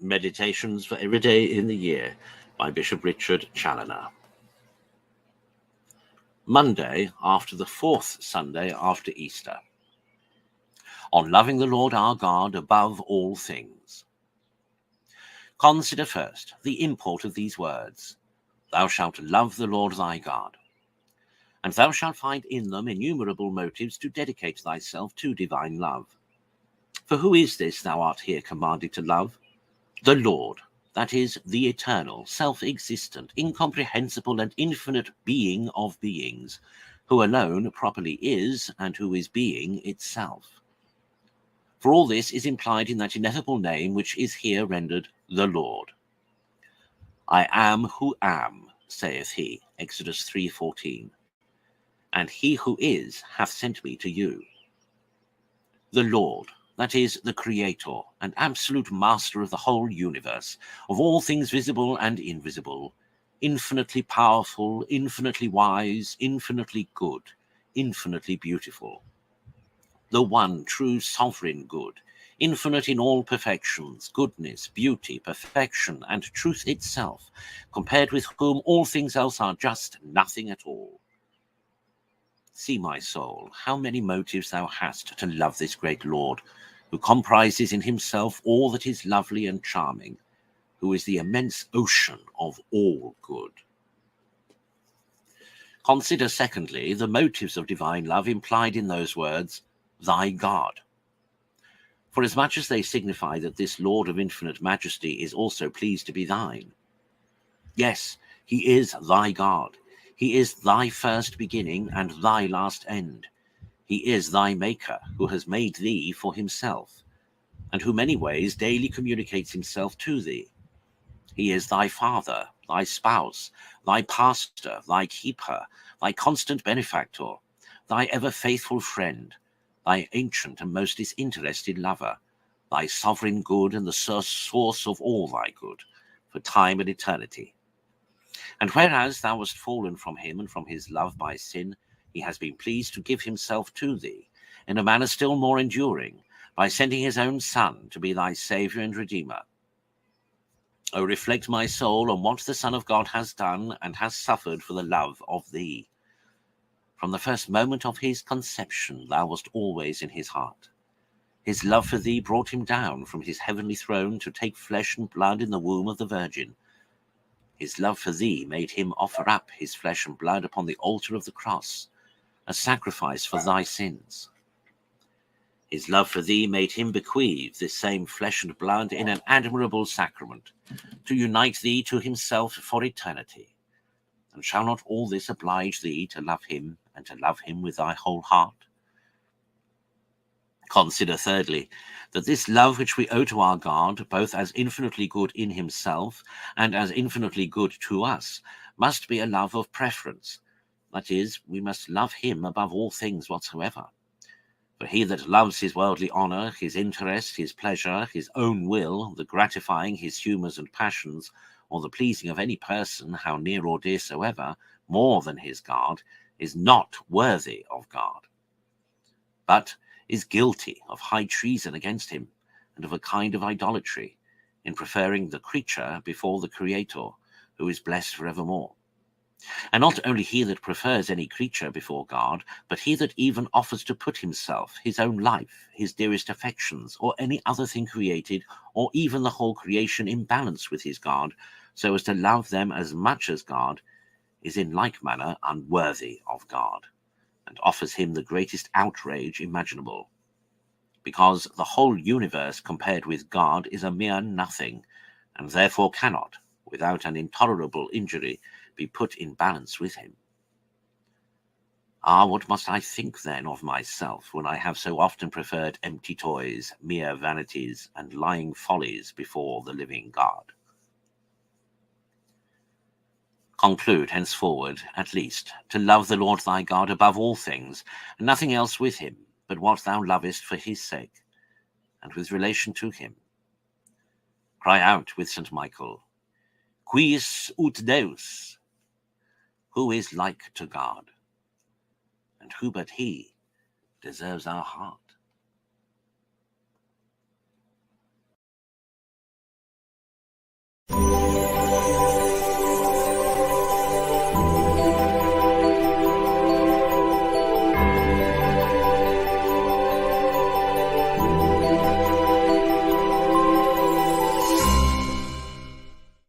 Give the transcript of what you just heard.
Meditations for every day in the year by Bishop Richard Challoner. Monday, after the fourth Sunday after Easter. On loving the Lord our God above all things. Consider first the import of these words. Thou shalt love the Lord thy God. And thou shalt find in them innumerable motives to dedicate thyself to divine love. For who is this thou art here commanded to love? The Lord, that is, the eternal, self-existent, incomprehensible, and infinite being of beings, who alone properly is, and who is being itself. For all this is implied in that ineffable name which is here rendered the Lord. I am who am, saith he, Exodus 3:14, and he who is hath sent me to you. The Lord, that is, the Creator and absolute master of the whole universe, of all things visible and invisible, infinitely powerful, infinitely wise, infinitely good, infinitely beautiful. The one true sovereign good, infinite in all perfections, goodness, beauty, perfection, and truth itself, compared with whom all things else are just nothing at all. See, my soul, how many motives thou hast to love this great Lord, who comprises in himself all that is lovely and charming, who is the immense ocean of all good. Consider, secondly, the motives of divine love implied in those words, thy God. For as much as they signify that this Lord of infinite majesty is also pleased to be thine. Yes, he is thy God. He is thy first beginning and thy last end. He is thy Maker, who has made thee for himself, and who many ways daily communicates himself to thee. He is thy Father, thy spouse, thy pastor, thy keeper, thy constant benefactor, thy ever faithful friend, thy ancient and most disinterested lover, thy sovereign good and the source of all thy good, for time and eternity. And whereas thou wast fallen from him and from his love by sin, he has been pleased to give himself to thee in a manner still more enduring, by sending his own Son to be thy Saviour and Redeemer. O reflect, my soul, on what the Son of God has done and has suffered for the love of thee. From the first moment of his conception, thou wast always in his heart. His love for thee brought him down from his heavenly throne to take flesh and blood in the womb of the Virgin. His love for thee made him offer up his flesh and blood upon the altar of the cross, a sacrifice for thy sins. His love for thee made him bequeath this same flesh and blood in an admirable sacrament, to unite thee to himself for eternity. And shall not all this oblige thee to love him, and to love him with thy whole heart? Consider, thirdly, that this love which we owe to our God, both as infinitely good in himself and as infinitely good to us, must be a love of preference. That is, we must love him above all things whatsoever. For he that loves his worldly honour, his interest, his pleasure, his own will, the gratifying his humours and passions, or the pleasing of any person, how near or dear soever, more than his God, is not worthy of God, but is guilty of high treason against him, and of a kind of idolatry, in preferring the creature before the Creator, who is blessed for evermore. And not only he that prefers any creature before God, but he that even offers to put himself, his own life, his dearest affections, or any other thing created, or even the whole creation in balance with his God, so as to love them as much as God, is in like manner unworthy of God, and offers him the greatest outrage imaginable. Because the whole universe compared with God is a mere nothing, and therefore cannot, without an intolerable injury, be put in balance with him. Ah, what must I think then of myself, when I have so often preferred empty toys, mere vanities, and lying follies before the living God? Conclude henceforward, at least, to love the Lord thy God above all things, and nothing else with him, but what thou lovest for his sake, and with relation to him. Cry out with St. Michael, Quis ut Deus? Who is like to God? And who but he deserves our heart?